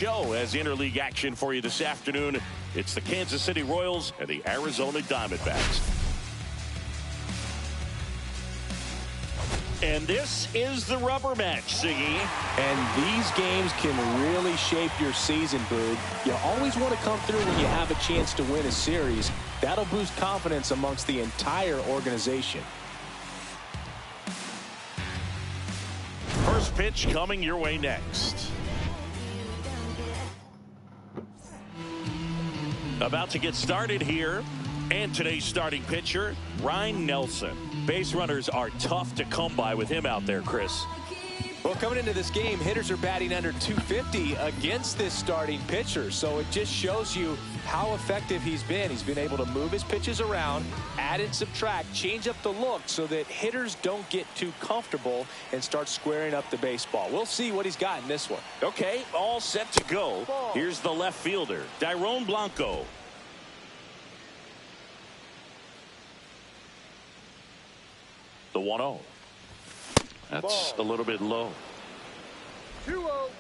Show as interleague action for you this afternoon. It's the Kansas City Royals and the Arizona Diamondbacks. And this is the rubber match, Siggy. And these games can really shape your season, Boog. You always want to come through when you have a chance to win a series. That'll boost confidence amongst the entire organization. First pitch coming your way next. About to get started here. And today's starting pitcher, Ryan Nelson. Base runners are tough to come by with him out there, Chris. Well, coming into this game, hitters are batting under 250 against this starting pitcher. So it just shows you how effective he's been. He's been able to move his pitches around, add and subtract, change up the look so that hitters don't get too comfortable and start squaring up the baseball. We'll see what he's got in this one. Okay, all set to go. Here's the left fielder, Dairon Blanco. The 1-0. That's a little bit low. 2-0.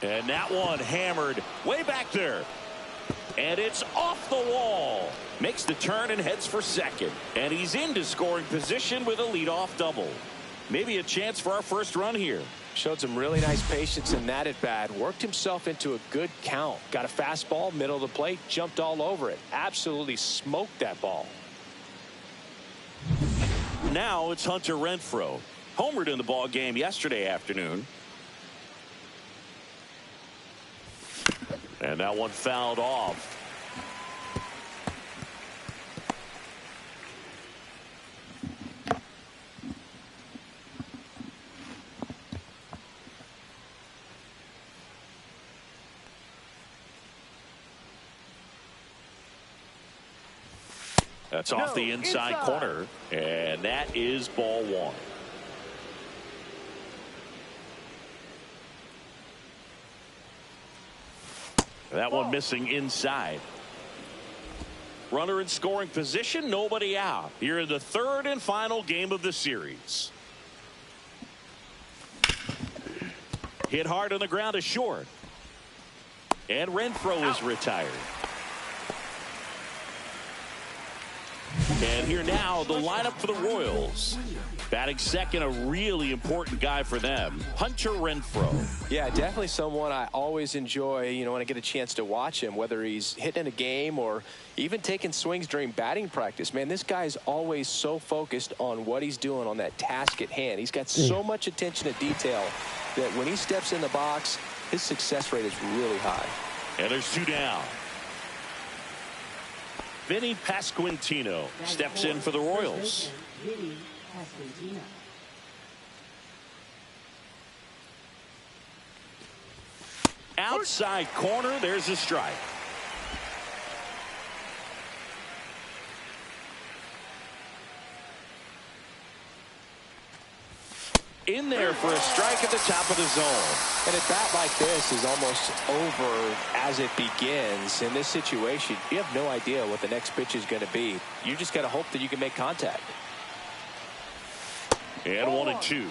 And that one hammered way back there. And it's off the wall. Makes the turn and heads for second. And he's into scoring position with a leadoff double. Maybe a chance for our first run here. Showed some really nice patience in that at bat. Worked himself into a good count. Got a fastball, middle of the plate, jumped all over it. Absolutely smoked that ball. Now it's Hunter Renfroe. Homered in the ball game yesterday afternoon. And that one fouled off. That's off the inside corner, and that is ball one. That one missing inside. Runner in scoring position, nobody out. Here in the third and final game of the series. Hit hard on the ground is short. And Renfroe is retired. And here now, the lineup for the Royals. Batting second, a really important guy for them, Hunter Renfroe. Yeah, definitely someone I always enjoy, when I get a chance to watch him, whether he's hitting a game or even taking swings during batting practice. Man, this guy's always so focused on what he's doing on that task at hand. He's got so much attention to detail that when he steps in the box, his success rate is really high. And there's two down. Vinny Pasquantino steps in for the Royals. Outside corner, there's a strike. In there for a strike at the top of the zone. And a bat like this is almost over as it begins. In this situation, you have no idea what the next pitch is going to be. You just got to hope that you can make contact. And 1-2.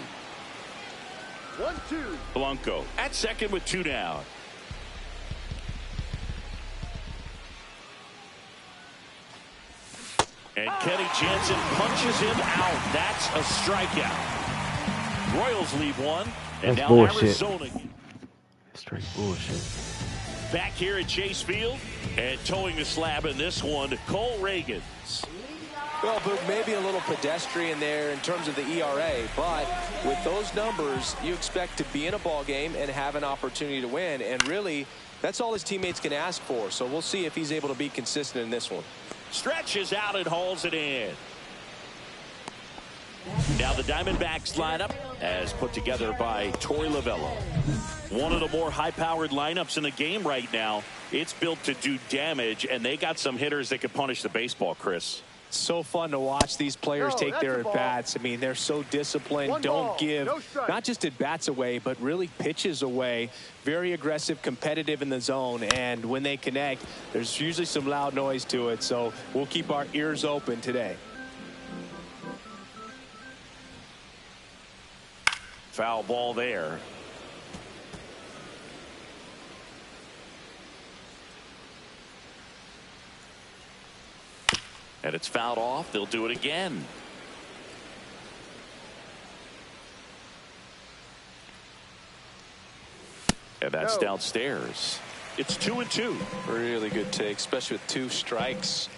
1-2. Blanco at second with two down. And Kenny Jansen punches him out. That's a strikeout. Royals leave one, and that's now bullshit. Arizona. Straight bullshit. Back here at Chase Field, and towing the slab in this one, Cole Reagans. Well, Boog, maybe a little pedestrian there in terms of the ERA, but with those numbers, you expect to be in a ball game and have an opportunity to win, and really, that's all his teammates can ask for. So we'll see if he's able to be consistent in this one. Stretches out and hauls it in. Now the Diamondbacks lineup as put together by Torey Lovullo. One of the more high-powered lineups in the game right now. It's built to do damage, and they got some hitters that can punish the baseball, Chris. So fun to watch these players take their at-bats. I mean, they're so disciplined. Don't give not just at-bats away, but really pitches away. Very aggressive, competitive in the zone. And when they connect, there's usually some loud noise to it. So we'll keep our ears open today. Foul ball there. And it's fouled off. They'll do it again. And that's downstairs. It's 2-2. Really good take, especially with 2 strikes.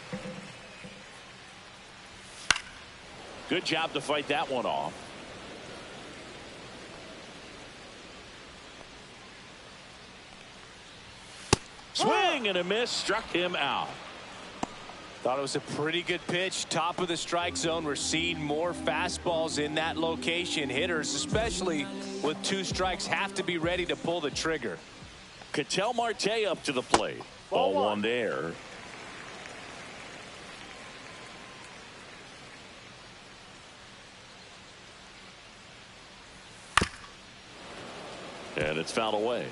Good job to fight that one off. Swing and a miss, struck him out. Thought it was a pretty good pitch. Top of the strike zone. We're seeing more fastballs in that location. Hitters, especially with 2 strikes, have to be ready to pull the trigger. Ketel Marte up to the plate. Ball 1 there. And it's fouled away.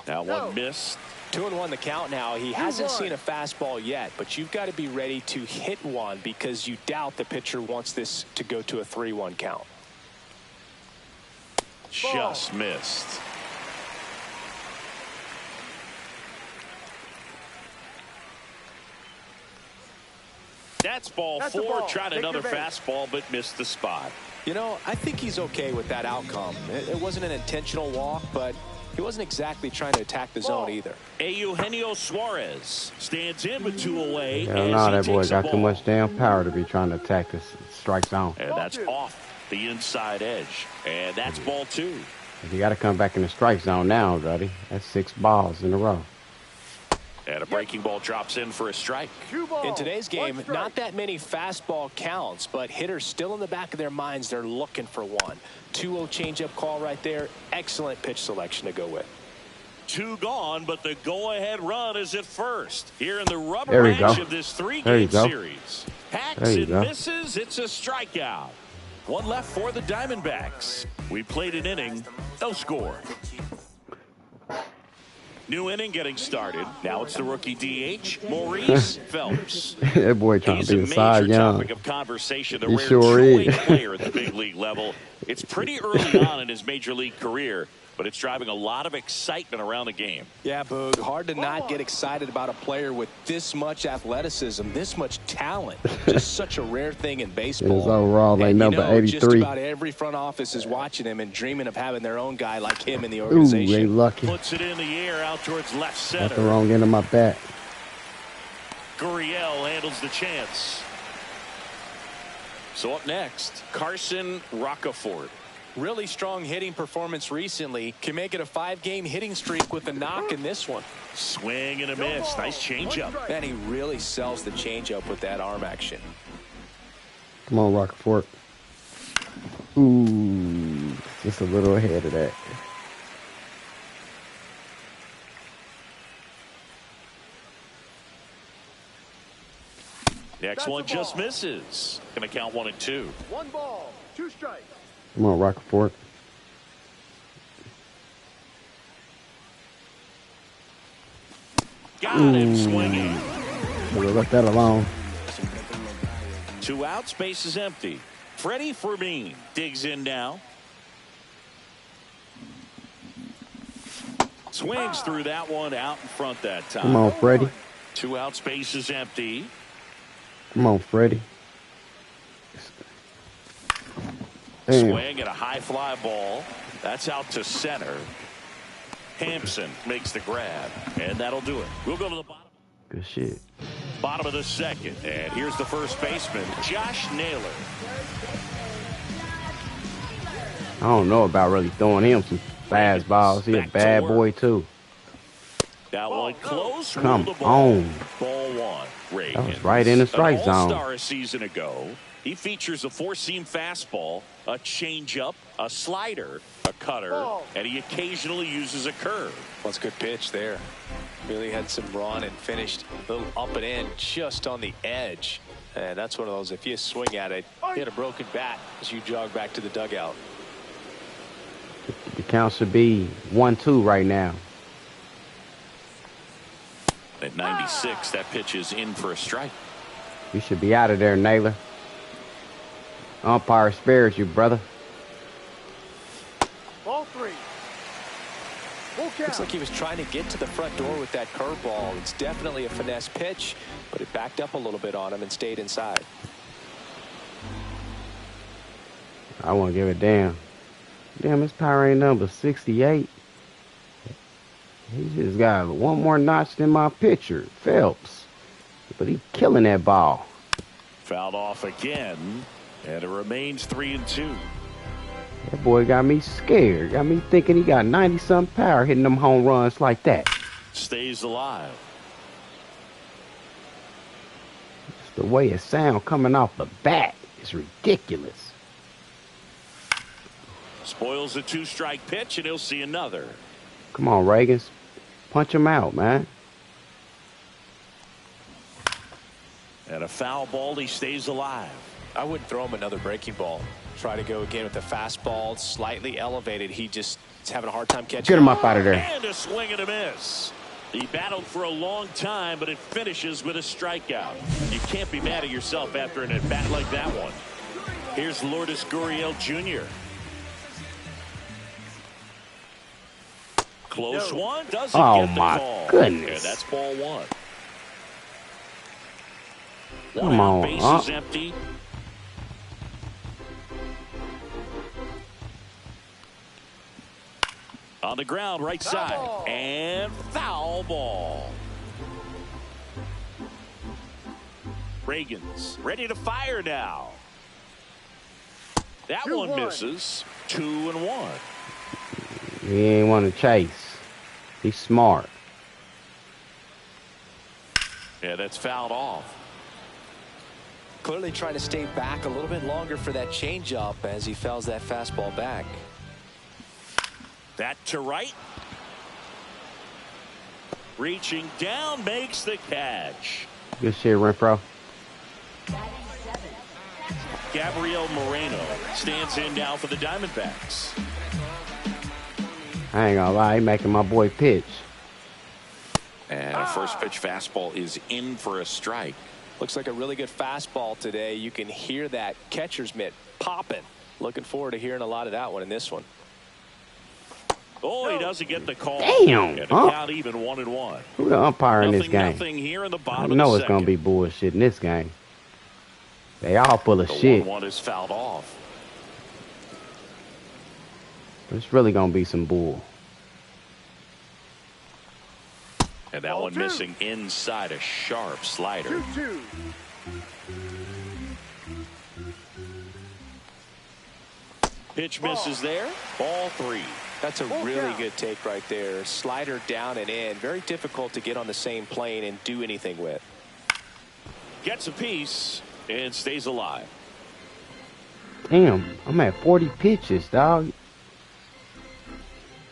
Now one missed. 2-1 the count now. He hasn't seen a fastball yet, but you've got to be ready to hit one because you doubt the pitcher wants this to go to a 3-1 count. Just missed. That's ball 4. Tried another fastball, but missed the spot. You know, I think he's okay with that outcome. It wasn't an intentional walk, but he wasn't exactly trying to attack the zone either. Eugenio Suarez stands in with 2 away. Hell no, that boy got too much damn power to be trying to attack this strike zone. And that's off the inside edge. And that's ball 2. You got to come back in the strike zone now, buddy. That's 6 balls in a row. And a breaking ball drops in for a strike. In today's game, not that many fastball counts, but hitters still in the back of their minds, they're looking for one. 2-0 changeup call right there. Excellent pitch selection to go with. 2 gone, but the go-ahead run is at first. Here in the rubber match of this 3-game series. Hacks and misses. It's a strikeout. 1 left for the Diamondbacks. We played an inning. No score. New inning getting started. Now it's the rookie DH, Maurice Phelps. That boy trying to be a Cy Young. Topic of conversation, the He rare sure two-way is. player at the big league level. It's pretty early on in his major league career, but it's driving a lot of excitement around the game. Yeah, Boog, hard to not get excited about a player with this much athleticism, this much talent. Just such a rare thing in baseball. His overall, like number 83. Just about every front office is watching him and dreaming of having their own guy like him in the organization. Ooh, they lucky. Puts it in the air out towards left center. Got the wrong end of my bat. Gurriel handles the chance. So up next, Carson Rocafort. Really strong hitting performance recently. Can make it a 5-game hitting streak with a knock in this one. Swing and a miss. Nice changeup. Man, he really sells the changeup with that arm action. Come on, Rockford. Ooh, just a little ahead of that. Next one just misses. Going to count 1 and 2. 1 ball, 2 strikes. Come on, Rockford. Got him swinging. Should have left that alone. 2 outs, base is empty. Freddie Fermin digs in now. Swings through that one out in front that time. Come on, Freddie. 2 outs, base is empty. Come on, Freddie. Damn. Swing at a high fly ball. That's out to center. Hampson makes the grab, and that'll do it. We'll go to the bottom. Good shit. Bottom of the second, and here's the first baseman, Josh Naylor. I don't know about really throwing him some fastballs. He a bad boy, too. That one close. Come on. Ball 1. Reagan. That was right in the strike An zone. all-star a season ago. He features a 4-seam fastball, a changeup, a slider, a cutter, and he occasionally uses a curve. Well, it's a good pitch there. Really had some run and finished a little up and in just on the edge. And that's one of those, if you swing at it, you hit a broken bat as you jog back to the dugout. The count should be 1-2 right now. At 96, that pitch is in for a strike. You should be out of there, Naylor. Umpire spares you, brother. Ball 3. Full count. Looks like he was trying to get to the front door with that curveball. It's definitely a finesse pitch, but it backed up a little bit on him and stayed inside. I won't give a damn. Damn, his power ain't number 68. He just got one more notch than my pitcher, Phelps. But he killing that ball. Fouled off again, and it remains 3-2. That boy got me scared. Got me thinking he got 90-something power hitting them home runs like that. Stays alive. Just the way it sound coming off the bat is ridiculous. Spoils a 2-strike pitch, and he'll see another. Come on, Reagans. Punch him out, man. And a foul ball, he stays alive. I wouldn't throw him another breaking ball. Try to go again with the fastball, slightly elevated. He just is having a hard time catching. Get him up out of there. And a swing and a miss. He battled for a long time, but it finishes with a strikeout. You can't be mad at yourself after an at-bat like that one. Here's Lourdes Gurriel Jr. Close one. Doesn't Oh, get the my call. goodness. And that's ball 1. Come on, Bases empty. On the ground, right side. Ball. And foul ball. Reagans ready to fire now. That 2-1. one misses. 2-1. He ain't want to chase. He's smart. Yeah, that's fouled off. Clearly trying to stay back a little bit longer for that changeup as he fouls that fastball back. That to right. Reaching down, makes the catch. Good shit, Renfro. Gabriel Moreno stands in now for the Diamondbacks. I ain't gonna lie, he making my boy pitch. And a first pitch fastball is in for a strike. Looks like a really good fastball today. You can hear that catcher's mitt popping. Looking forward to hearing a lot of that one in this one. Oh, he doesn't get the call. Damn. And the count even 1-1. Who the umpire in this game? Nothing here in the I bottom know of the it's gonna second. be bullshit in this game. They all full of The shit. 1-1 is fouled off. It's really gonna be some bull. And that Ball one 2. missing inside, a sharp slider. 2-2. Pitch misses there. Ball 3. That's a Full really count. good take right there. Slider down and in. Very difficult to get on the same plane and do anything with. Gets a piece and stays alive. Damn, I'm at 40 pitches, dog.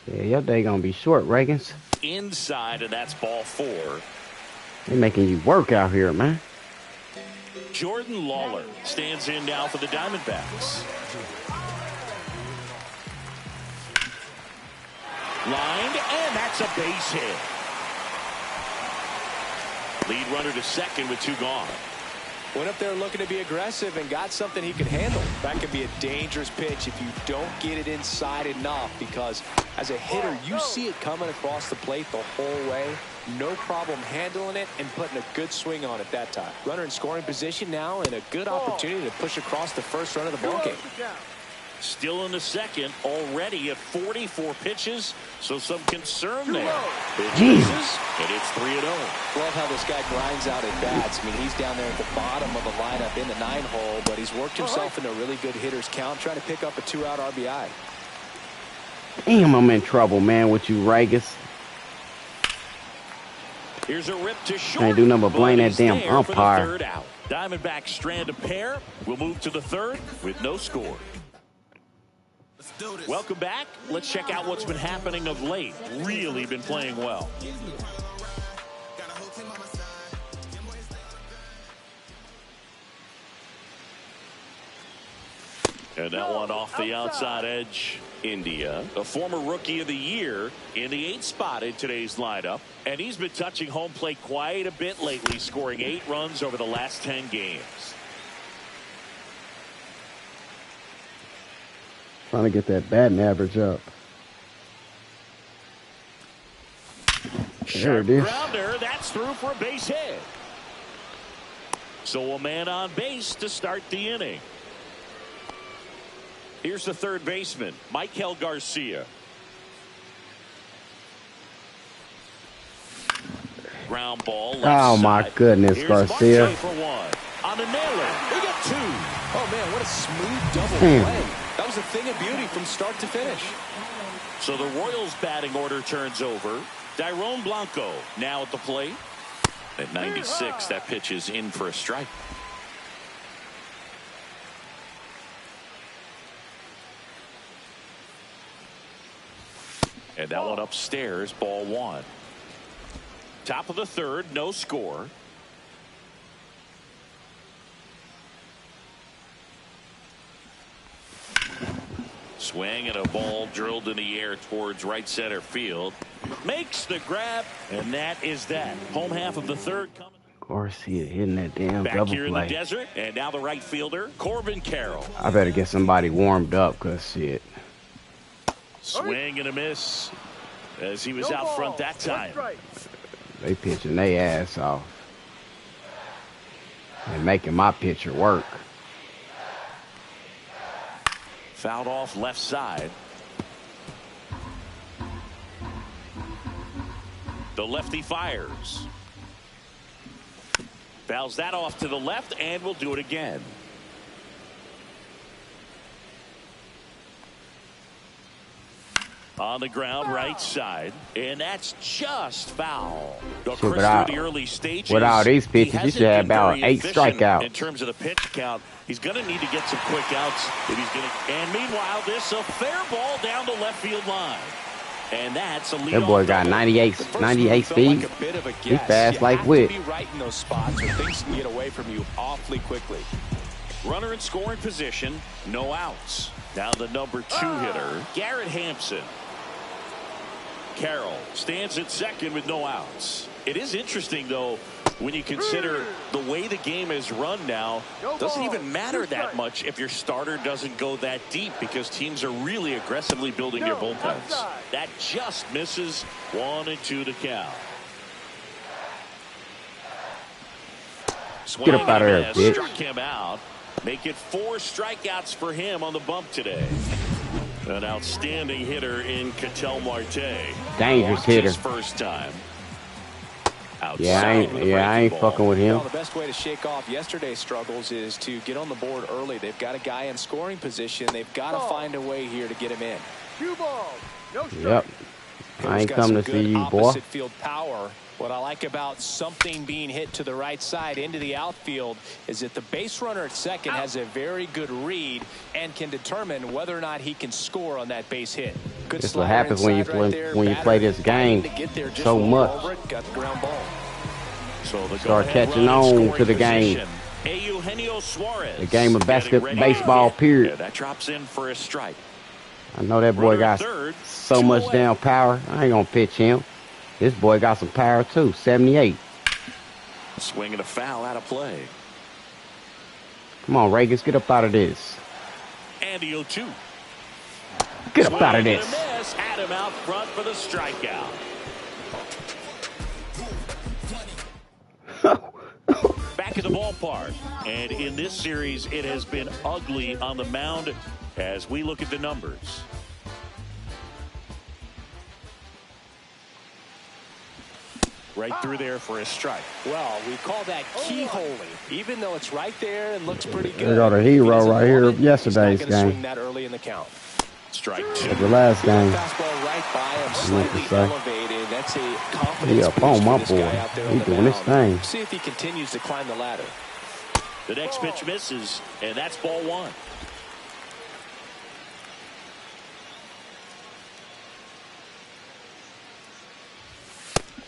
Yeah, your day gonna be short, Reagans. Inside, and that's ball 4. They making you work out here, man. Jordan Lawler stands in now for the Diamondbacks. Lined, and that's a base hit. Lead runner to second with 2 gone. Went up there looking to be aggressive and got something he could handle. That could be a dangerous pitch if you don't get it inside enough, because as a hitter, you see it coming across the plate the whole way. No problem handling it and putting a good swing on it that time. Runner in scoring position now, and a good opportunity to push across the first run of the ball game. Still in the second, already at 44 pitches, so some concern there. Pitch misses, and it's 3-0. Love how this guy grinds out at bats. I mean, he's down there at the bottom of the lineup in the 9-hole, but he's worked himself into a really good hitter's count, trying to pick up a 2-out RBI. Damn, I'm in trouble, man, with you, Reagans. Here's a rip to short. Can't do nothing but blame that He's damn there for the umpire. third out. Diamondbacks strand a pair. We'll move to the third with no score. Welcome back. Let's check out what's been happening of late. Really been playing well. And that one off the outside edge. India, a former rookie of the year, in the 8th spot in today's lineup. And he's been touching home plate quite a bit lately, scoring 8 runs over the last 10 games. Trying to get that batting average up. There it is. Grounder, that's through for a base hit. So a man on base to start the inning. Here's the third baseman, Michael Garcia. Ground ball left Oh my side. goodness, Here's Garcia. Marte for one. On the nailer, we got 2. Oh man, what a smooth double play. That was a thing of beauty from start to finish. So the Royals batting order turns over. Dairon Blanco now at the plate. At 96, that pitch is in for a strike. And that one upstairs, ball 1. Top of the 3rd, no score. Swing and a ball drilled in the air towards right center field. Makes the grab, and that is that. Home half of the 3rd coming. Garcia hitting that damn Back double here in the play. desert, and now the right fielder, Corbin Carroll. I better get somebody warmed up, because shit. Swing and a miss as he was out front that time. They pitching their ass off. And making my pitcher work. Fouled off left side. The lefty fires. Fouls that off to the left, and will do it again. On the ground, right side, and that's just foul. Chris, through the early stages, with all these pitches, you should have about 8 strikeouts. In terms of the pitch count, he's going to need to get some quick outs if he's going to. And meanwhile, this a fair ball down the left field line, and that's a lead. That boy got 98 speed. Like He fast like wit. Be right in those spots, or things can get away from you awfully quickly. Runner in scoring position, no outs. Now the number 2 hitter, Garrett Hampson. Carroll stands at second with no outs. It is interesting, though, when you consider the way the game is run now. Doesn't even matter that much if your starter doesn't go that deep, because teams are really aggressively building their bullpens. That just misses. 1-2 to count. Get up out of there, bitch. Struck him out. Make it 4 strikeouts for him on the bump today. An outstanding hitter in Ketel Marte. Dangerous hitter. His first time. Yeah, I ain't fucking with him. Well, the best way to shake off yesterday's struggles is to get on the board early. They've got a guy in scoring position. They've got to find a way here to get him in. 2 balls, no strike. Yep. I ain't come to see you, boy. Opposite field power. What I like about something being hit to the right side into the outfield is that the base runner at second has a very good read and can determine whether or not he can score on that base hit. Good. That's what happens when you play this game so much. Got the ground ball. So the Start catching on to the game. The game of baseball, period. Yeah, that drops in for a strike. I know that boy got so much damn power. I ain't gonna pitch him. This boy got some power too. 78. Swing and a foul out of play. Come on, Regas, get up out of this. And the 0-2. Get up out of this. Had him out front for the strikeout. Back in the ballpark. And in this series, it has been ugly on the mound as we look at the numbers. Right through there for a strike. Well, we call that keyholing, even though it's right there and looks pretty good. They got a hero right here yesterday's game. Swing that early in the count. Strike 2. The last game. Fastball right by him, slightly elevated. That's a confidence He up on my boy. He doing his thing. See if he continues to climb the ladder. The next pitch misses, and that's ball 1.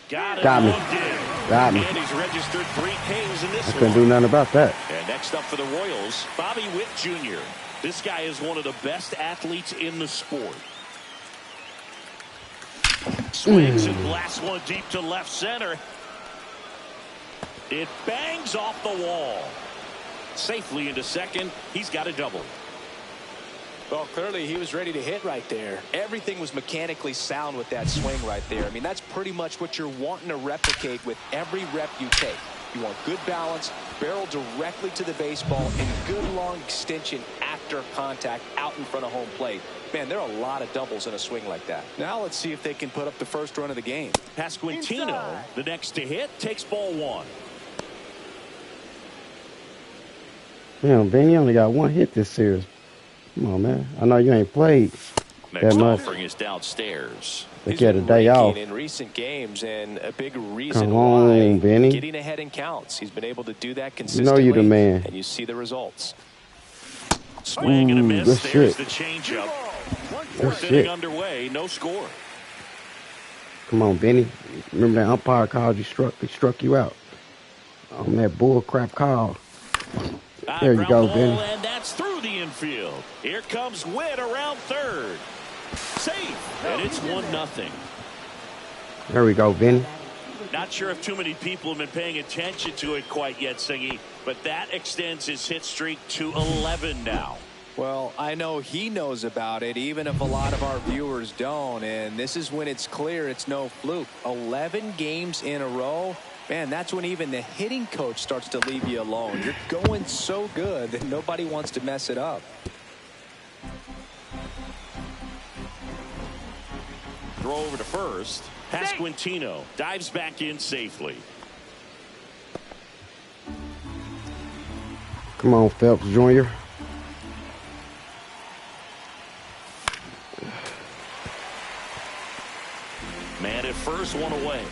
Got me. Got me. And he's registered 3 Ks in this I couldn't do nothing about that. And next up for the Royals, Bobby Witt Jr. This guy is one of the best athletes in the sport. Swings and blasts one deep to left center. It bangs off the wall. Safely into second. He's got a double. Well, clearly he was ready to hit right there. Everything was mechanically sound with that swing right there. I mean, that's pretty much what you're wanting to replicate with every rep you take. You want good balance, barrel directly to the baseball, and good long extension after contact out in front of home plate. Man, there are a lot of doubles in a swing like that. Now let's see if they can put up the first run of the game. Pasquantino, the next to hit, takes ball one. Damn, Ben, you only got one hit this series. Come on, man. I know you ain't played Next that much. offering is downstairs. They get a day off. In recent games, and a big reason Come on, why Benny. getting ahead in counts. He's been able to do that You consistently. know you the man. And you see the results. Swing and a miss. Good There's shit. the changeup. Good Fourth shit. inning underway. No score. Come on, Benny. Remember that umpire called you he struck you out on that bull crap call. There you go, Benny. And that's through the infield. Here comes Witt around third. Safe. And it's 1-0. There we go, Benny. Not sure if too many people have been paying attention to it quite yet, Singy, but that extends his hit streak to 11 now. Well, I know he knows about it, even if a lot of our viewers don't. And this is when it's clear it's no fluke. 11 games in a row. Man, that's when even the hitting coach starts to leave you alone. You're going so good that nobody wants to mess it up. Throw over to first. Pasquantino dives back in safely. Come on, Phelps Jr. Man at first, one away.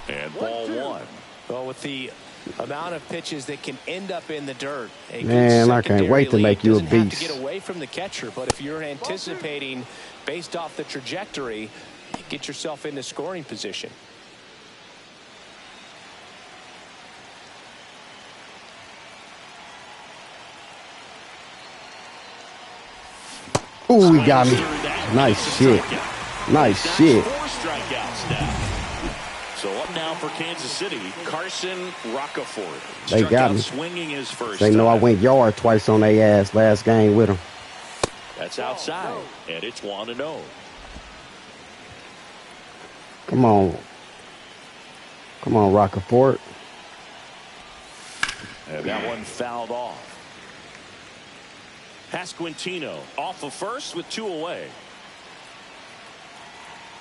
And ball one. Well, with the amount of pitches that can end up in the dirt, Man, I can't wait to make you a doesn't have beast. to get away from the catcher, but if you're anticipating based off the trajectory, get yourself into scoring position. Ooh, he got me. Nice shit. Nice shit. 4 strikeouts now. So up now for Kansas City, Carson Roccaforte. They got me. Swinging his first They know I time. went yard twice on their ass last game with them. That's outside, and it's 1-0. Come on. Come on, Roccaforte. And that one fouled off. Pasquantino off of first with 2 away.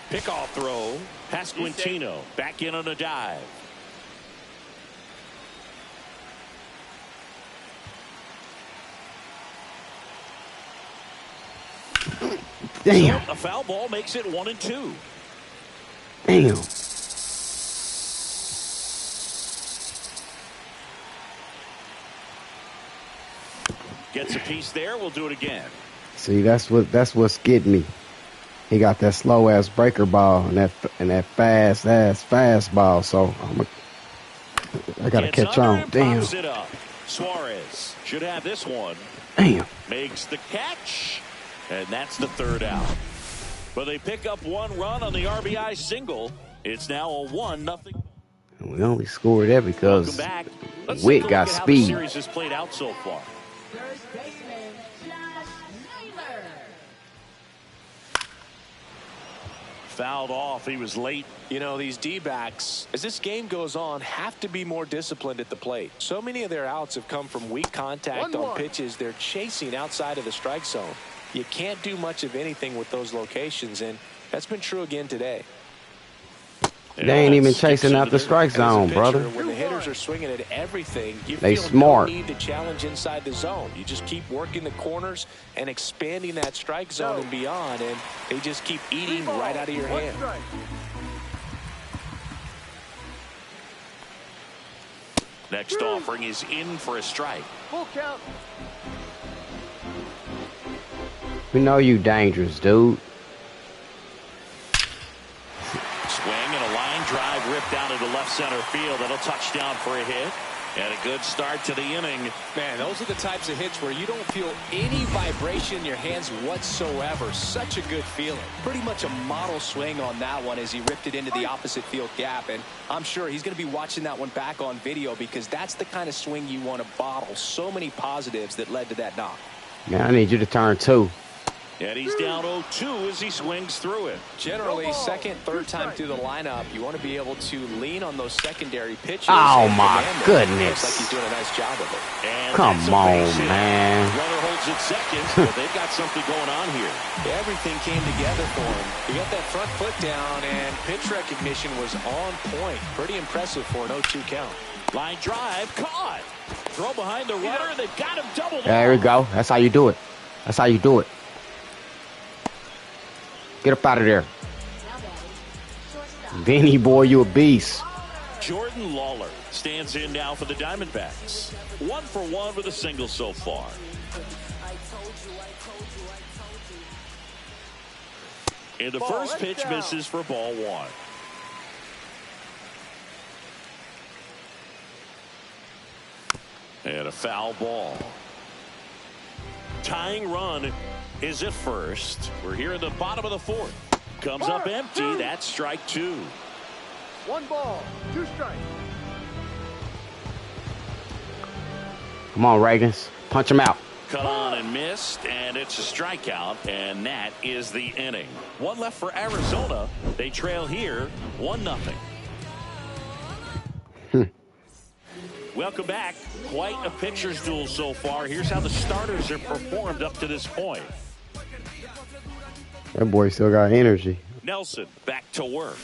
Pickoff throw. Pasquantino back in on a dive. Damn. A foul ball makes it 1-2. Damn. Gets a piece there. We'll do it again. See, that's what's getting me. He got that slow ass breaker ball and that fast ass fastball. So I gotta Gets catch under on. and Damn. pops it up. Suarez should have this one. Damn. Makes the catch, and that's the 3rd out. But they pick up 1 run on the RBI single. It's now a 1-0. We only scored that because Welcome back. Let's Witt take a got look at how the speed. series has played out so far. First baseman, Josh Naylor. Fouled off. He was late. You know, these D-backs, as this game goes on, have to be more disciplined at the plate. So many of their outs have come from weak contact on pitches they're chasing outside of the strike zone. You can't do much of anything with those locations, and that's been true again today. They ain't even chasing out the strike And as a zone, pitcher, brother. When the hitters are swinging at everything, you They feel smart. no need to challenge inside the zone. You just keep working the corners and expanding that strike zone and beyond, and they just keep eating right out of your hand. Next offering is in for a strike. Full count. We know you dangerous, dude. Swing and a line drive ripped rip down into left center field. That'll touch down for a hit. And a good start to the inning. Man, those are the types of hits where you don't feel any vibration in your hands whatsoever. Such a good feeling. Pretty much a model swing on that one as he ripped it into the opposite field gap. And I'm sure he's going to be watching that one back on video because that's the kind of swing you want to bottle. So many positives that led to that knock. Man, I need you to turn 2. And he's down 0-2 as he swings through it. Generally, second, third time through the lineup, you want to be able to lean on those secondary pitches. Oh, my goodness. Looks like he's doing a nice job of it. And come on, man. Runner holds it second, but they've got something going on here. Everything came together for him. He got that front foot down, and pitch recognition was on point. Pretty impressive for an 0-2 count. Line drive, caught. Throw behind the runner, they've got him doubled. There we go. That's how you do it. That's how you do it. Get up out of there. Vinny boy, you a beast. Jordan Lawler stands in now for the Diamondbacks. 1 for 1 with a single so far. And the first pitch misses for ball 1. And a foul ball. Tying run is at first. We're here in the bottom of the 4th. Comes up empty. That's strike 2. 1 ball, 2 strikes. Come on, Reagans. Punch him out. Cut on and missed, and it's a strikeout, and that is the inning. 1 left for Arizona. They trail here 1-0. Welcome back. Quite a pitcher's duel so far. Here's how the starters have performed up to this point. That boy still got energy. Nelson back to work.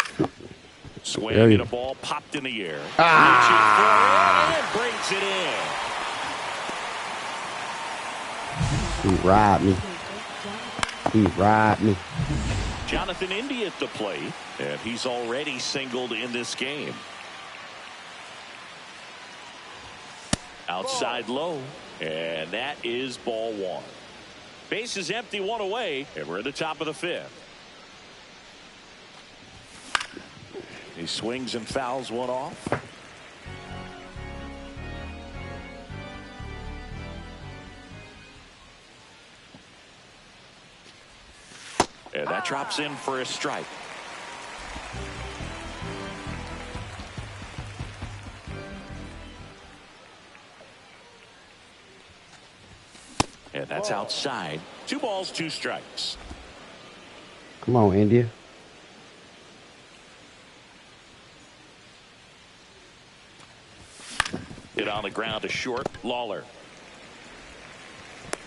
Swinging a ball popped in the air. Ah! Reaching for it and brings it in. He robbed me. He robbed me. Jonathan India at the plate, and he's already singled in this game. Outside low, and that is ball 1. Base is empty, 1 away, and we're at the top of the 5th. He swings and fouls 1 off. And that drops in for a strike. And that's outside. 2 balls, 2 strikes. Come on, India. Hit on the ground to short. Lawler.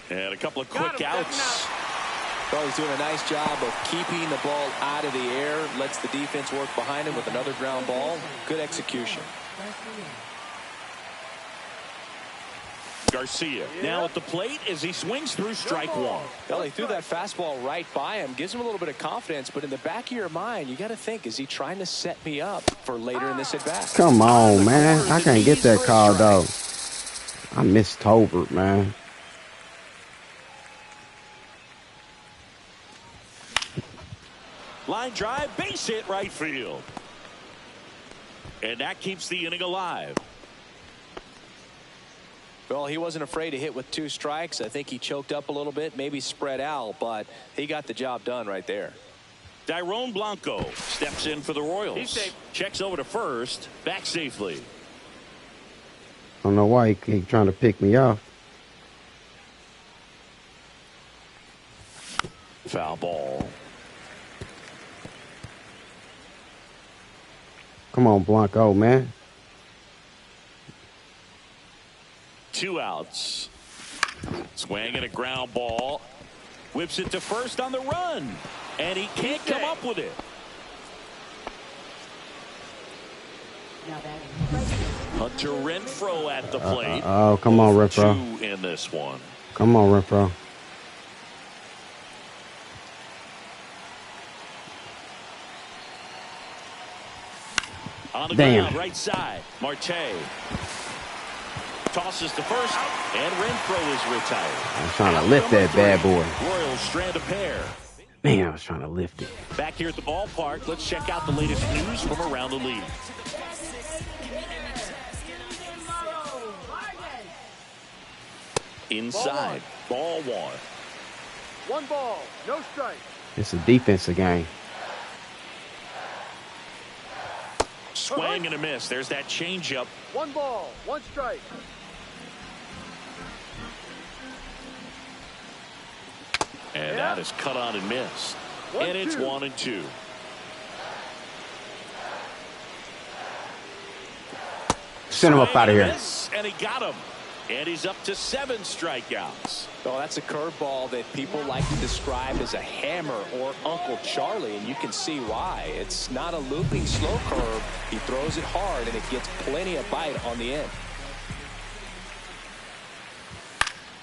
And a couple of quick outs. Well, he's doing a nice job of keeping the ball out of the air. Lets the defense work behind him with another ground ball. Good execution. Garcia now at the plate as he swings through strike 1. Well, he threw that fastball right by him. Gives him a little bit of confidence, but in the back of your mind, you got to think, is he trying to set me up for later in this at-bat? Come on, man. I can't get that call, though. I missed Tolbert, man. Line drive, base hit right field. And that keeps the inning alive. Well, he wasn't afraid to hit with 2 strikes. I think he choked up a little bit, maybe spread out, but he got the job done right there. Dairon Blanco steps in for the Royals. He's safe. Checks over to first, back safely. I don't know why he keep trying to pick me off. Foul ball. Come on, Blanco, man. 2 outs. Swinging a ground ball. Whips it to first on the run. And he can't come up with it. Hunter Renfroe at the plate. Oh, come on, Renfroe. 2 in this one. Come on, Renfroe. On the Damn. ground, right side. Marte. Tosses to first, and Renfroe is retired. I'm trying to lift that bad boy. Royals strand a pair. Man, I was trying to lift it. Back here at the ballpark, let's check out the latest news from around the league. Inside, ball one. One ball, no strike. It's a defensive game. Swing and a miss. There's that changeup. One ball, one strike. And that is cut on and missed. And it's 1-2. Send him up out of here. And he got him. And he's up to 7 strikeouts. Oh, that's a curveball that people like to describe as a hammer or Uncle Charlie, and you can see why. It's not a looping slow curve. He throws it hard, and it gets plenty of bite on the end.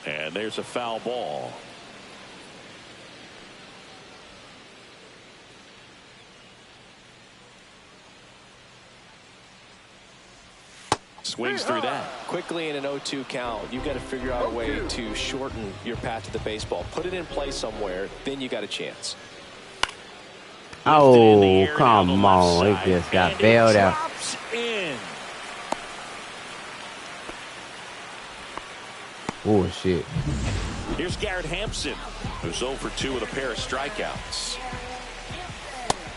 And there's a foul ball. Swings through that. Quickly in an 0-2 count, you've got to figure out a way to shorten your path to the baseball. Put it in play somewhere, then you got a chance. Oh, come on. It just got bailed out. Oh, shit. Here's Garrett Hampson, who's 0 for 2 with a pair of strikeouts.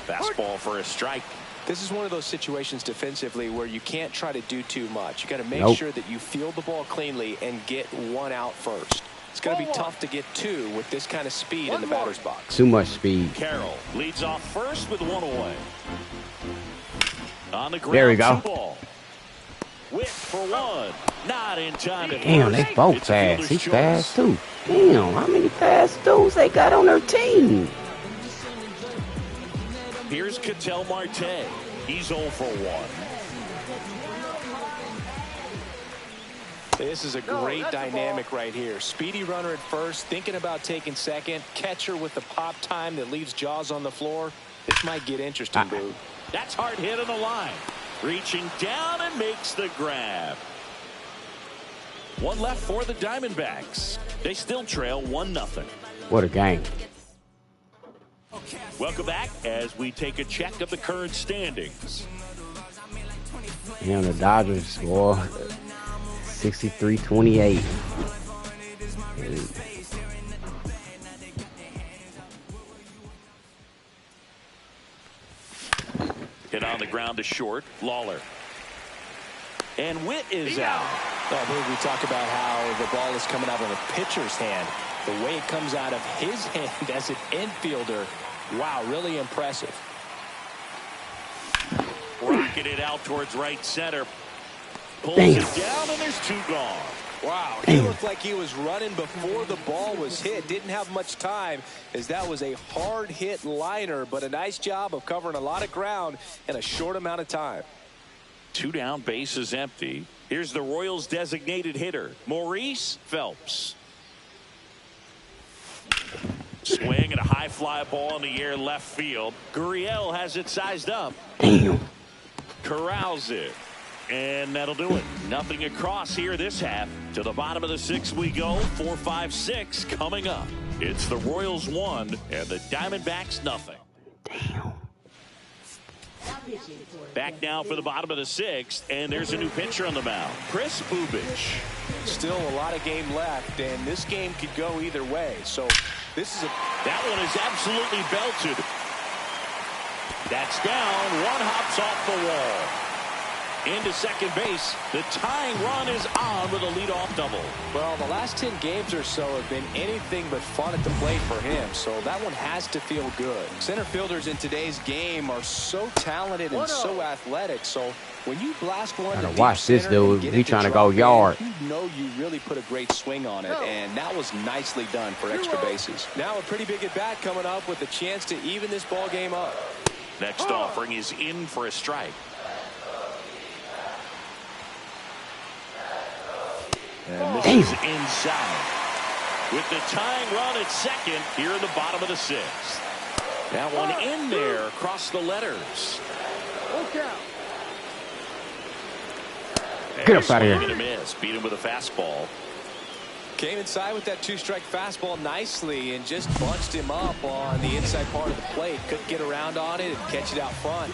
Fastball for a strike. This is one of those situations defensively where you can't try to do too much. You got to make sure that you field the ball cleanly and get one out first. It's going to be tough to get 2 with this kind of speed in the batter's box. Too much speed. Carroll leads off first with 1 away. On the ground, there we go. 2 ball. Whip for 1. Not in time. Damn, they both fast. He's fast too. Damn, how many fast dudes they got on their team? Here's Ketel Marte. He's 0 for 1. This is a great dynamic right here. Speedy runner at first, thinking about taking second. Catcher with the pop time that leaves Jaws on the floor. This might get interesting, dude. That's hard hit on the line. Reaching down and makes the grab. 1 left for the Diamondbacks. They still trail 1-0. What a game. Welcome back as we take a check of the current standings. Damn, the Dodgers score 63-28. Hit on the ground to short. Lawler. And Witt is out. Oh, we talk about how the ball is coming out of a pitcher's hand. The way it comes out of his hand as an infielder. Wow, really impressive. Rocking it out towards right center. Pulls it down, and there's 2 gone. Wow, he looked like he was running before the ball was hit. Didn't have much time as that was a hard hit liner, but a nice job of covering a lot of ground in a short amount of time. 2 down, bases empty. Here's the Royals designated hitter, Maurice Phelps. Swing and a high fly ball in the air left field. Gurriel has it sized up. Damn. Corrals it. And that'll do it. Nothing across here this half. To the bottom of the 6th we go. 4, 5, 6 coming up. It's the Royals 1 and the Diamondbacks nothing. Damn. Back now for the bottom of the 6th, and there's a new pitcher on the mound, Chris Bubich. Still a lot of game left, and this game could go either way. So this is that one is absolutely belted. That's down. 1 hops off the wall. Into second base. The tying run is on with a leadoff double. Well, the last 10 games or so have been anything but fun at the plate for him, so that one has to feel good. Center fielders in today's game are so talented and so athletic, so when you blast one to deep watch this center dude. He trying to go yard. You know you really put a great swing on it, and that was nicely done for extra bases. Now a pretty big at bat coming up with a chance to even this ball game up. Next offering is in for a strike. And this is inside. With the tying run at second here in the bottom of the 6th. That one in there across the letters. Get up out of here. Miss. Beat him with a fastball. Came inside with that two-strike fastball nicely and just bunched him up on the inside part of the plate. Couldn't get around on it and catch it out front.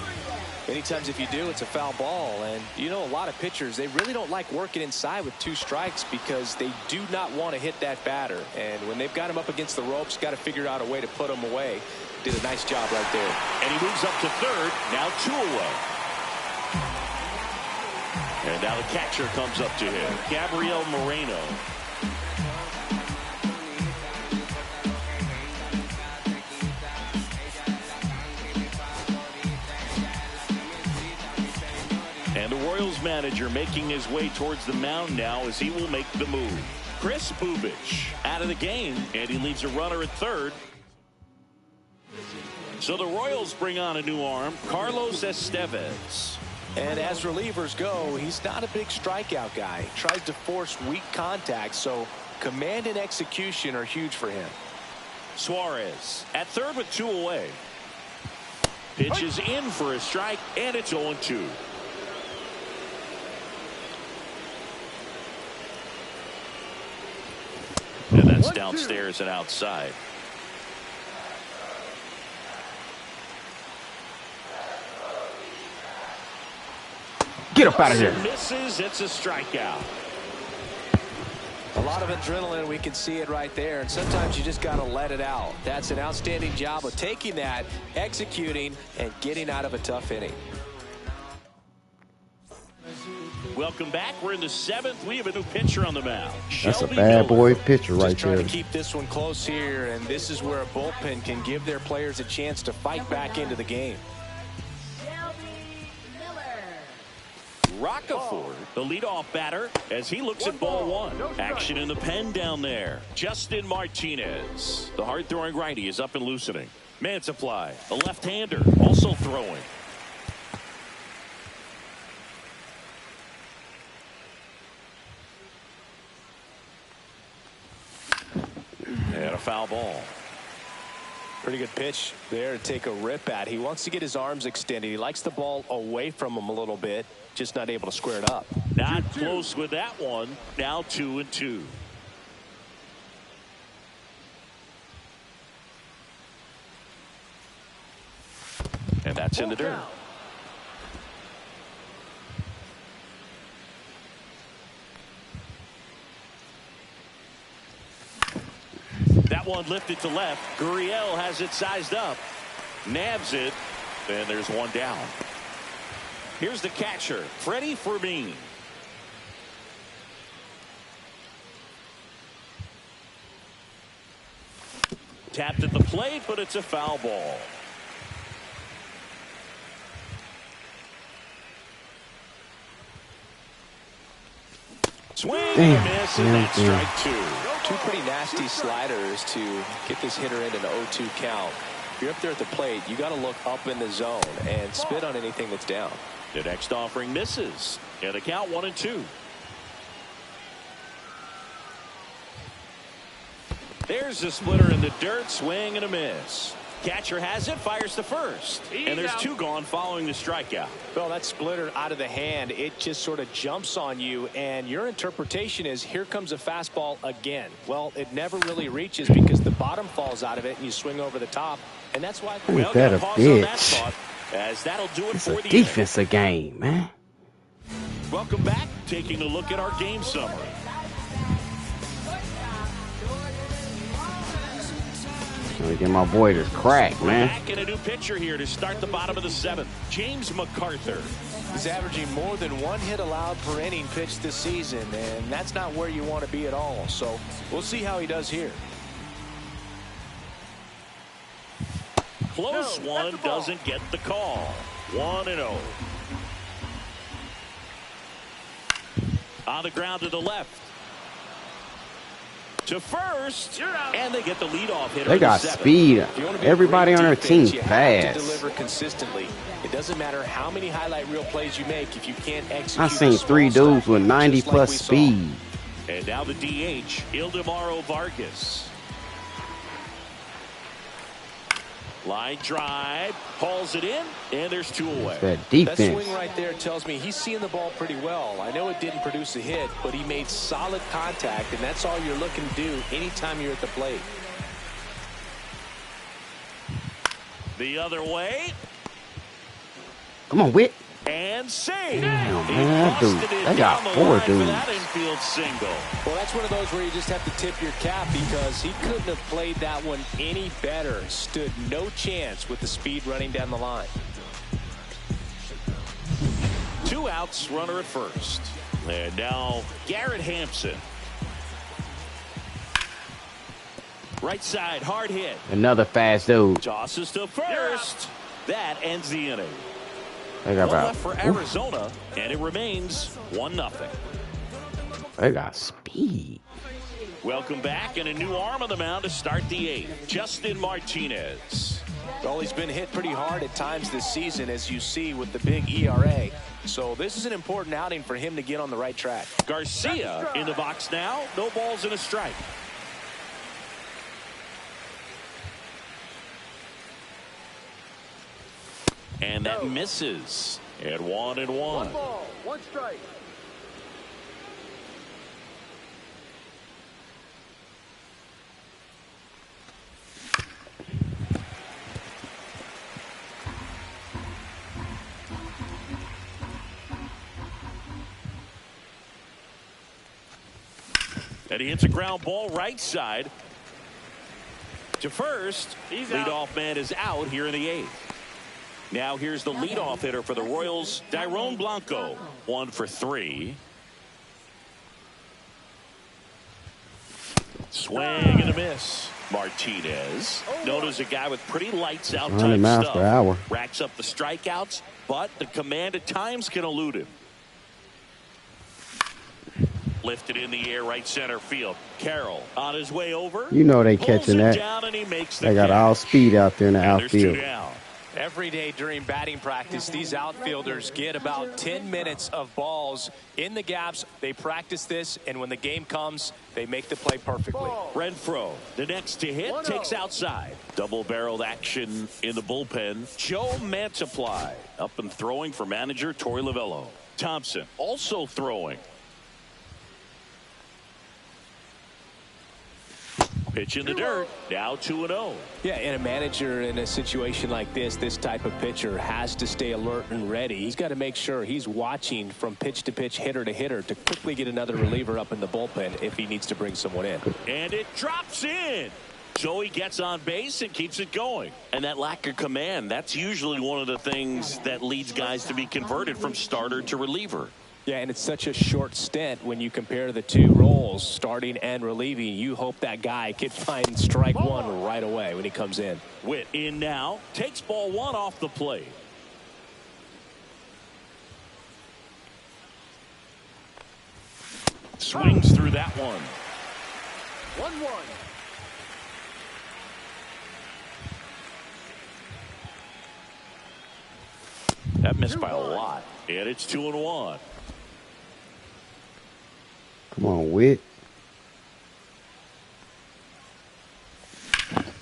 Many times if you do, it's a foul ball. And you know, a lot of pitchers, they really don't like working inside with 2 strikes because they do not want to hit that batter. And when they've got him up against the ropes, got to figure out a way to put him away. Did a nice job right there. And he moves up to third. Now 2 away. And now the catcher comes up to him, Gabriel Moreno. And the Royals manager making his way towards the mound now as he will make the move. Chris Bubich out of the game, and he leaves a runner at third. So the Royals bring on a new arm, Carlos Estevez. And as relievers go, he's not a big strikeout guy. He tries to force weak contact, so command and execution are huge for him. Suarez at third with 2 away. Pitches in for a strike, and it's 0-2. And that's downstairs and outside. Get up out of here. Misses. It's a strikeout. A lot of adrenaline. We can see it right there. And sometimes you just got to let it out. That's an outstanding job of taking that, executing, and getting out of a tough inning. Welcome back. We're in the 7th. We have a new pitcher on the mound. That's Shelby a bad boy Miller. pitcher right Just trying there. to keep this one close here, and this is where a bullpen can give their players a chance to fight back into the game. Roccaforte, the leadoff batter, as he looks at ball 1. Action in the pen down there. Justin Martinez, the hard-throwing righty, is up and loosening. Man supply, the left-hander, also throwing. And a foul ball. Pretty good pitch there to take a rip at. He wants to get his arms extended. He likes the ball away from him a little bit, just not able to square it up. Not close with that one. Now 2-2. And that's in the dirt. That one lifted to left. Gurriel has it sized up. Nabs it. And there's one down. Here's the catcher, Freddie Fermin. Tapped at the plate, but it's a foul ball. Swing and a miss, and that's strike 2. 2 pretty nasty sliders to get this hitter in an 0-2 count. If you're up there at the plate, you got to look up in the zone and spit on anything that's down. The next offering misses, and the count 1-2. There's the splitter in the dirt, swing and a miss. Catcher has it, fires to first, and there's 2 gone following the strikeout. Well, that splitter out of the hand, it just sort of jumps on you, and your interpretation is here comes a fastball again. Well, it never really reaches because the bottom falls out of it and you swing over the top, and that's why Ain't that a bitch? As that'll do it It's for a the defensive game, man. inning. Welcome back, taking a look at our game summary. Trying to get my boy this crack, man. Back in a new pitcher here to start the bottom of the 7th. James McArthur. he's averaging more than 1 hit allowed per inning pitched this season, and that's not where you want to be at all. So we'll see how he does here. Close one, doesn't get the call. 1-0. On the ground to the left. To first, and they get the leadoff hitter. They got speed. Everybody on their team You have to fast. deliver consistently. It doesn't matter how many highlight reel plays you make if you can't execute. I seen the 3 small dudes stuff, with 90 just like plus we saw. speed. And now the DH, Ildemaro Vargas. Line drive, hauls it in, and there's 2 away. That defense. That swing right there tells me he's seeing the ball pretty well. I know it didn't produce a hit, but he made solid contact, and that's all you're looking to do anytime you're at the plate. The other way. Come on, Whit. And save. Damn, man, dude, they got 4 dudes. That infield single. Well, that's one of those where you just have to tip your cap because he couldn't have played that one any better. Stood no chance with the speed running down the line. 2 outs, runner at first. And now Garrett Hampson. Right side, hard hit. Another fast dude. Tosses to first. That ends the inning. They got One about, left for Arizona, and it remains 1-0. they got speed. Welcome back, and a new arm on the mound to start the 8th. Justin Martinez. Well, he's been hit pretty hard at times this season, as you see with the big ERA. So this is an important outing for him to get on the right track. Garcia in the box now. No balls and a strike. And that misses at 1-1. 1 ball, 1 strike. And he hits a ground ball right side to first. Leadoff man is out here in the 8th. Now here's the leadoff hitter for the Royals, Dairon Blanco. 1 for 3. Swing and a miss. Martinez, known as a guy with pretty lights out 100 type miles stuff. per hour. Racks up the strikeouts, but the command at times can elude him. Lifted in the air, right center field. Carroll on his way over. You know they Pulls catching it that. down and he makes the They got catch. all speed out there in the And there's 2 outfield. down. Every day during batting practice, these outfielders get about 10 minutes of balls in the gaps. They practice this, and when the game comes, they make the play perfectly. Renfroe, the next to hit, 1-0. takes outside. Double-barreled action in the bullpen. Joe Mantiply up and throwing for manager Torey Lovello. Thompson also throwing. Pitch in the dirt. Now 2-0. Yeah, and a manager in a situation like this type of pitcher has to stay alert and ready. He's got to make sure he's watching from pitch to pitch, hitter to hitter, to quickly get another reliever up in the bullpen if he needs to bring someone in. And it drops in. So he gets on base and keeps it going. And that lack of command, that's usually one of the things that leads guys to be converted from starter to reliever. Yeah, and it's such a short stint when you compare the 2 roles, starting and relieving. You hope that guy can find strike 1 right away when he comes in. Witt in now, takes ball 1 off the plate. Swings through that one. 1-1. That missed by a lot. And it's 2-1. Come on, Whit.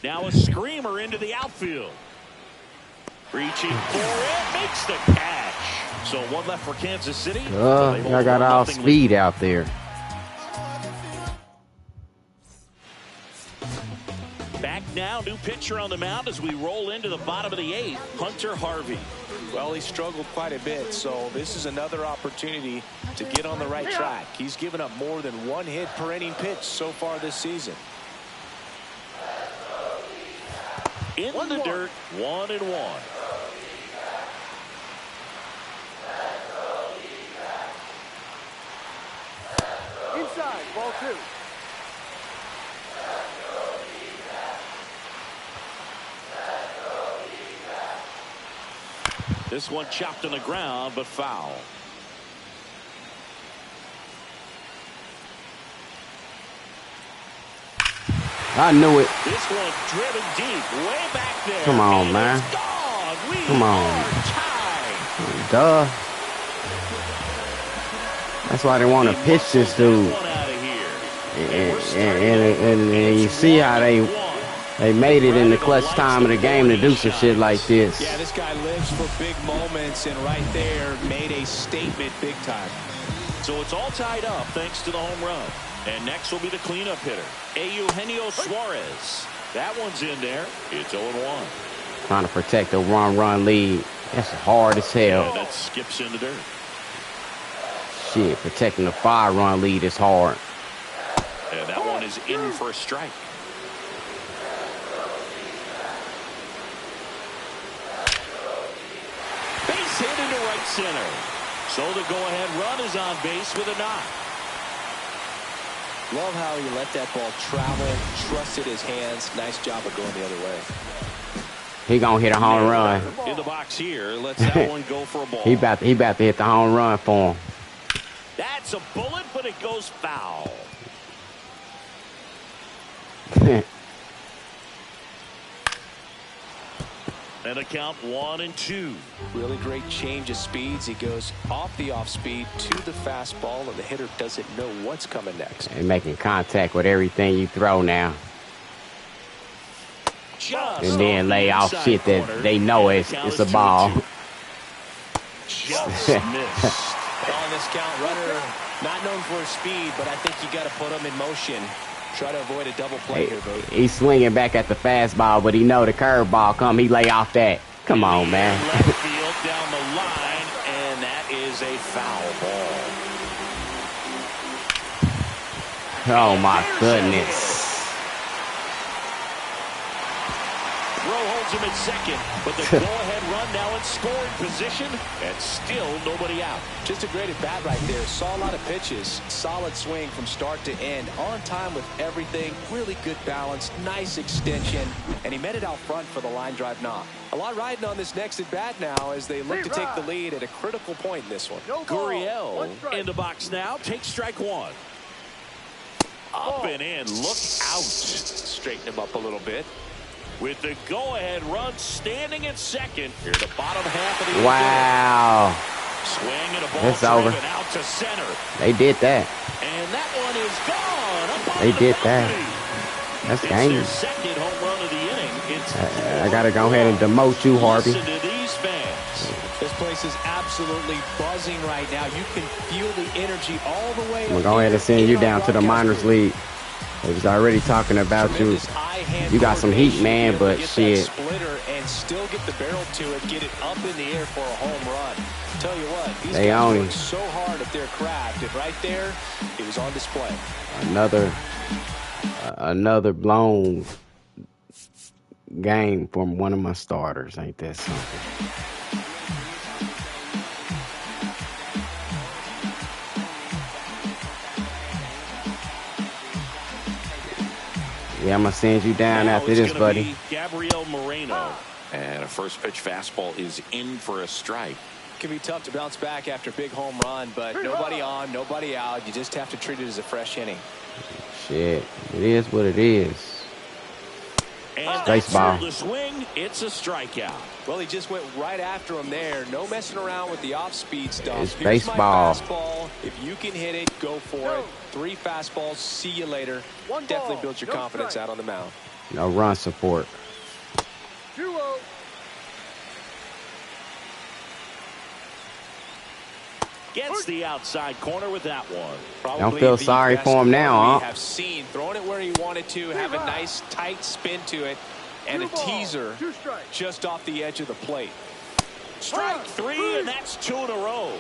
Now a screamer into the outfield. Reaching for it, makes the catch. So 1 left for Kansas City. I got all speed out there. Back now, new pitcher on the mound as we roll into the bottom of the 8th, Hunter Harvey. Well, he struggled quite a bit, so this is another opportunity to get on the right track. He's given up more than 1 hit per inning pitch so far this season. In the dirt, 1-1. Inside, ball 2. This one chopped on the ground, but foul. I knew it. This one driven deep, way back there. Come on, And man. it's gone. We Come on. are tied. Duh. That's why they want to pitch this dude. One out of here. And you see how they They made it in the clutch time of the game to do some shit like this. Yeah, this guy lives for big moments, and right there made a statement big time. So it's all tied up thanks to the home run. And next will be the cleanup hitter, Eugenio Suarez. That one's in there. It's 0-1. Trying to protect the run lead. That's hard as hell. Yeah, that skips in the dirt. Shit, protecting the 5-run lead is hard. And that one is in for a strike. Base hit into right center. So the go-ahead run is on base with a knock. Love how he let that ball travel, trusted his hands. Nice job of going the other way. He gonna hit a home run. In the box here, lets that one go for a ball. He about to hit the home run for him. That's a bullet, but it goes foul. And a count 1-2. Really great change of speeds. He goes off the off speed to the fastball, and the hitter doesn't know what's coming next. They're making contact with everything you throw now. And then lay off shit that they know it's a ball. Just missed. On this count, runner not known for his speed, but I think you got to put him in motion. Try to avoid a double play here, Bode. He's swinging back at the fastball, but he know the curveball come. He lay off that. Come on, man. Left field down the line, and that is a foul ball. Oh, my goodness. Rowe holds him at second, but the go-ahead run now in scoring position, and still nobody out. Just a great at-bat right there. Saw a lot of pitches. Solid swing from start to end. On time with everything. Really good balance. Nice extension. And he met it out front for the line drive knock. A lot riding on this next at-bat now as they look to take the lead at a critical point in this one. Gurriel in the box now. Takes strike one. Up and in. Look out. Straighten him up a little bit. With the go-ahead run standing at second. Here the bottom half of the Wow. swing and a ball It's over. out to center. They did that. And that one is gone. They did that. That's It's their dangerous. second home run of the inning. I got to go ahead and demote you, Harvey. Listen to these fans. This place is absolutely buzzing right now. You can feel the energy all the way. I'm going to go ahead and send you down to the minors league. They was already talking about you. You got some heat, man, but shit. Splitter and still get the barrel to it, get it up in the air for a home run. Tell you what, these They guys own work it. so hard at their craft, and right there, it was on display. Another blown game from one of my starters. Ain't that something? Yeah, I'm going to send you down Now after it's this, gonna buddy. be Gabriel Moreno. And a first pitch fastball is in for a strike. Can be tough to bounce back after a big home run, but nobody on, nobody out. You just have to treat it as a fresh inning. Shit, it is what it is. And Baseball. the swing, it's a strikeout. Well, he just went right after him there. No messing around with the off-speed stuff. It's Here's baseball. my fastball. If you can hit it, go for it. 3 fastballs. See you later. Definitely builds your confidence out on the mound. No run support. 2-0. Gets the outside corner with that one. Probably feel the sorry best for him now, we huh? have seen. Throwing it where he wanted to, have a nice tight spin to it, and a teaser just off the edge of the plate. Strike 3, and that's 2 in a row.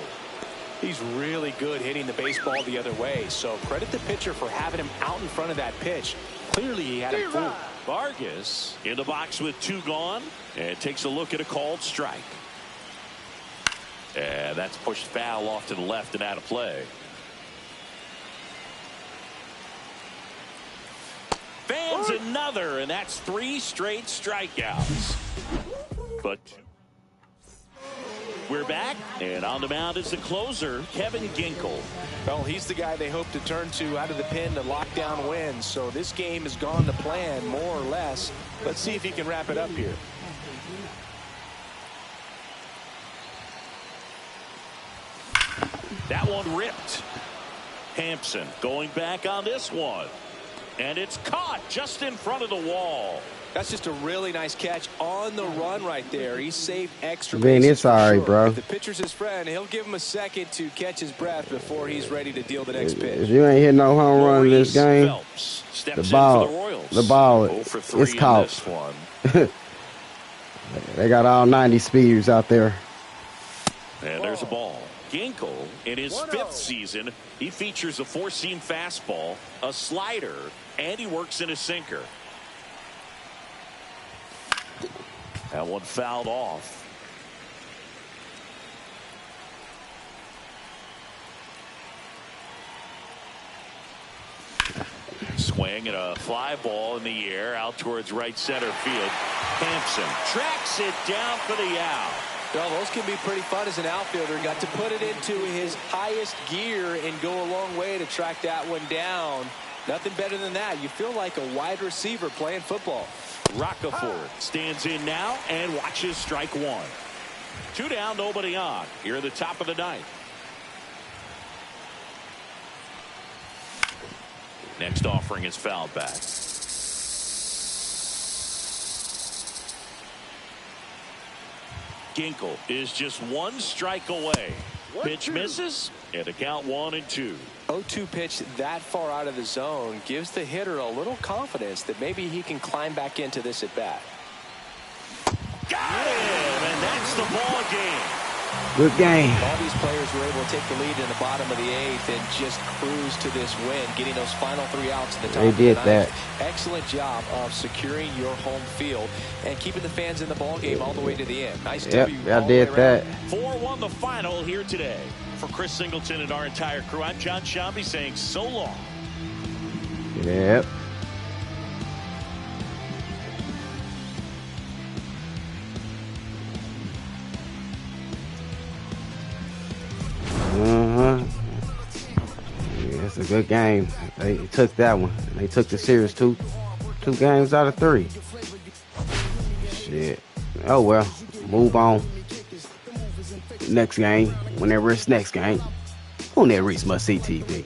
He's really good hitting the baseball the other way, so credit the pitcher for having him out in front of that pitch. Clearly he had him fooled. Vargas in the box with 2 gone, and takes a look at a called strike. And that's pushed foul off to the left and out of play. Fans another, and that's 3 straight strikeouts. But we're back, and on the mound is the closer, Kevin Ginkel. Well, he's the guy they hope to turn to out of the pen to lock down wins. So this game has gone to plan, more or less. Let's see if he can wrap it up here. That one ripped. Hampson going back on this one. And it's caught just in front of the wall. That's just a really nice catch on the run right there. He saved extra Man, bases it's for all right, sure. bro. If the pitcher's his friend, he'll give him a second to catch his breath before he's ready to deal the next pitch. If you ain't hit no home run in this game, Phelps steps the ball, in for the Royals. the ball, 0 for 3 it's in caught. this one. They got all 90 speeders out there. And there's a ball. Ginkel, in his 5th season, he features a 4-seam fastball, a slider, and he works in a sinker. That one fouled off. Swing and a fly ball in the air out towards right center field. Hampson tracks it down for the out. Well, those can be pretty fun as an outfielder. Got to put it into his highest gear and go a long way to track that one down. Nothing better than that. You feel like a wide receiver playing football. Roccaforte stands in now and watches strike one. 2 down, nobody on. Here at the top of the 9th. Next offering is fouled back. Ginkel is just 1 strike away. Pitch misses, and the count 1-2. 0-2 pitch that far out of the zone gives the hitter a little confidence that maybe he can climb back into this at bat. Got him, and that's the ball game. Good game. All these players were able to take the lead in the bottom of the 8th and just cruise to this win, getting those final 3 outs in the top They of the did 9th. that. Excellent job of securing your home field and keeping the fans in the ball game all the way to the end. Nice Yep, W. I all the did way that. around. 4-1 the final here today. For Chris Singleton and our entire crew, I'm John Shambi saying so long. Yep. Yeah, it's a good game. They took that one. They took the series two games out of 3. Shit. Oh well. Move on. Next game. Whenever it's next game. On that Reese Must See TV.